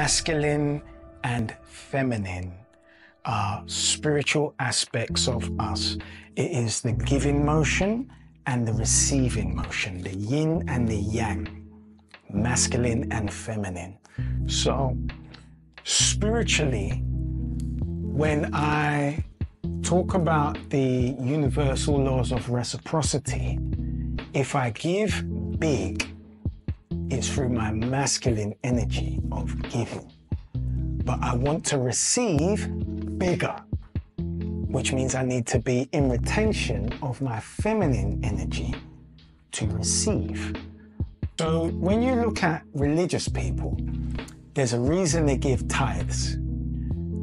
masculine and feminine are spiritual aspects of us. It is the giving motion and the receiving motion, the yin and the yang, masculine and feminine. So spiritually, when I talk about the universal laws of reciprocity, if I give big, it's through my masculine energy of giving. But I want to receive bigger, which means I need to be in retention of my feminine energy to receive. So when you look at religious people, there's a reason they give tithes.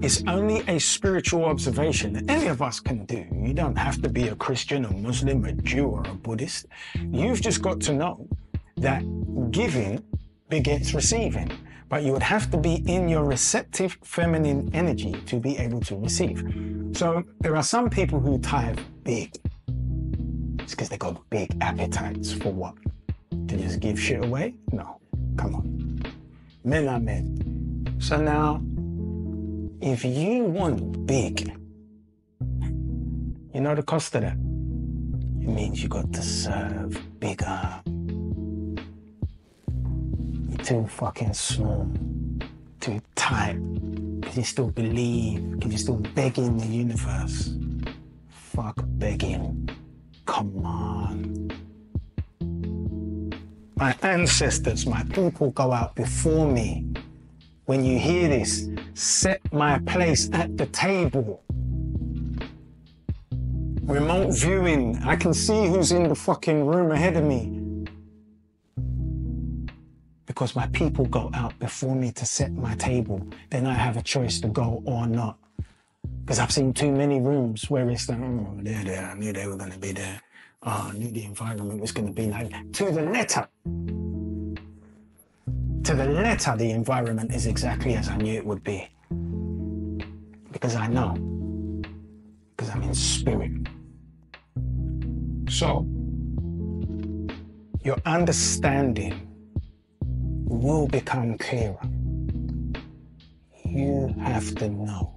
It's only a spiritual observation that any of us can do. You don't have to be a Christian, a Muslim, a Jew, or a Buddhist. You've just got to know that giving begets receiving. But you would have to be in your receptive feminine energy to be able to receive. So there are some people who tithe big. It's because they got big appetites for what? To just give shit away? No, come on. Men are men. So now, if you want big, you know the cost of that? It means you got to serve bigger. You're too fucking small, too tight. Can you still believe? Can you still beg in the universe? Fuck begging. Come on. My ancestors, my people go out before me. When you hear this, set my place at the table. Remote viewing, I can see who's in the fucking room ahead of me. Because my people go out before me to set my table. Then I have a choice to go or not. Because I've seen too many rooms where it's like, oh, they're there, I knew they were going to be there. Oh, I knew the environment was going to be like that. To the letter. To the letter, the environment is exactly as I knew it would be. Because I know. Because I'm in spirit. So, your understanding will become clearer. You have to know.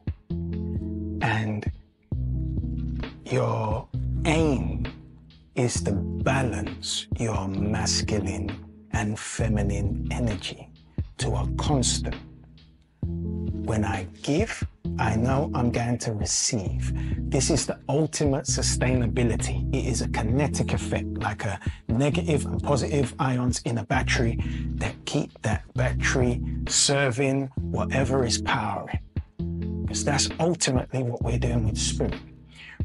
And your aim is to balance your masculine and feminine energy to a constant. When I give, I know I'm going to receive. This is the ultimate sustainability. It is a kinetic effect, like a negative and positive ions in a battery that keep that battery serving whatever is powering. Because that's ultimately what we're doing with spirit.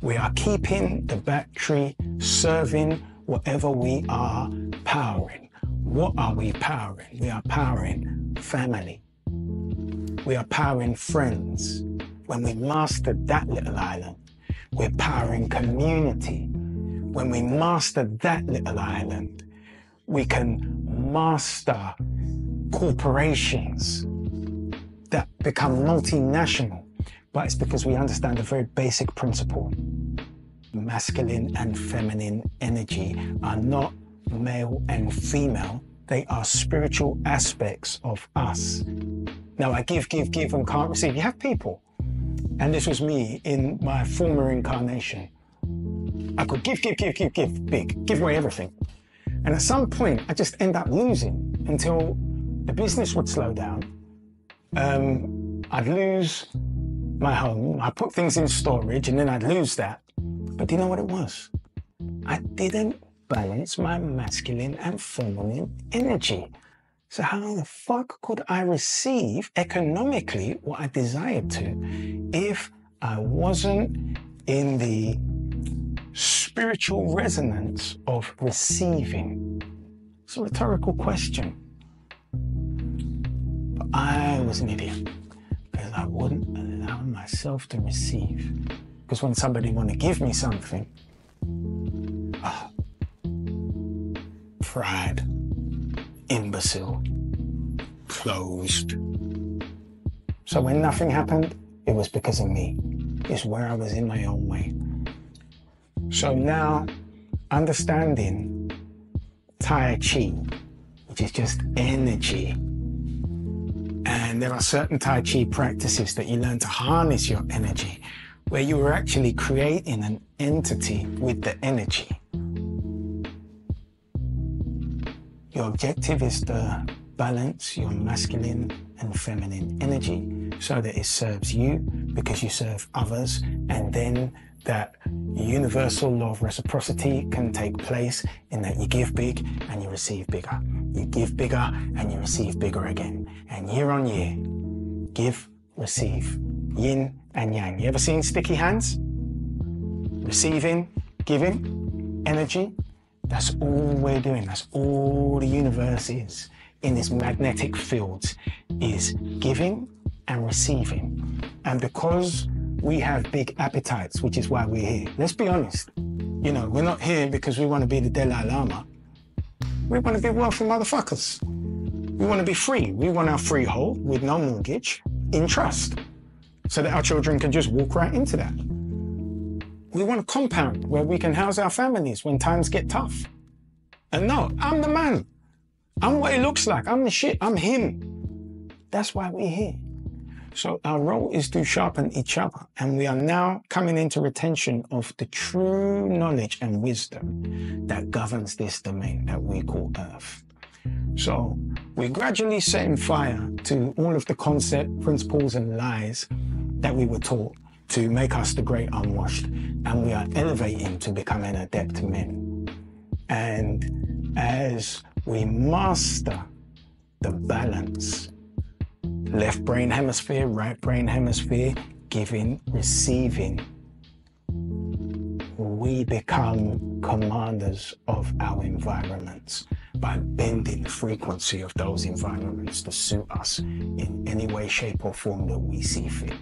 We are keeping the battery serving whatever we are powering. What are we powering? We are powering family. We are powering friends. When we master that little island, we're powering community. When we master that little island, we can master corporations that become multinational. But it's because we understand a very basic principle. Masculine and feminine energy are not male and female. They are spiritual aspects of us. Now, I give and can't receive. You have people, and this was me in my former incarnation. I could give big, give away everything. And at some point, I just end up losing until the business would slow down. I'd lose my home, I put things in storage, and then I'd lose that. But do you know what it was? I didn't balance my masculine and feminine energy. So how the fuck could I receive economically what I desired to if I wasn't in the spiritual resonance of receiving? It's a rhetorical question. But I was an idiot because I wouldn't allow myself to receive. Because when somebody wanted to give me something, pride, imbecile, closed. So when nothing happened, it was because of me. It's where I was in my own way. So now, understanding Tai Chi, which is just energy, and And there are certain Tai Chi practices that you learn to harness your energy, where you are actually creating an entity with the energy. Your objective is to balance your masculine and feminine energy so that it serves you because you serve others, and then that universal law of reciprocity can take place in that you give big and you receive bigger. You give bigger and you receive bigger again. And year on year, give, receive, yin and yang. You ever seen sticky hands? Receiving, giving, energy. That's all we're doing. That's all the universe is in this magnetic field, is giving and receiving. And because we have big appetites, which is why we're here. Let's be honest. You know, we're not here because we want to be the Dalai Lama. We want to be wealthy motherfuckers. We want to be free. We want our freehold with no mortgage in trust so that our children can just walk right into that. We want a compound where we can house our families when times get tough. And no, I'm the man. I'm what it looks like. I'm the shit. I'm him. That's why we're here. So our role is to sharpen each other. And we are now coming into retention of the true knowledge and wisdom that governs this domain that we call Earth. So we're gradually setting fire to all of the concept, principles, and lies that we were taught to make us the great unwashed. And we are elevating to becoming adept men. And as we master the balance, left brain hemisphere, right brain hemisphere, giving, receiving, we become commanders of our environments by bending the frequency of those environments to suit us in any way, shape, or form that we see fit.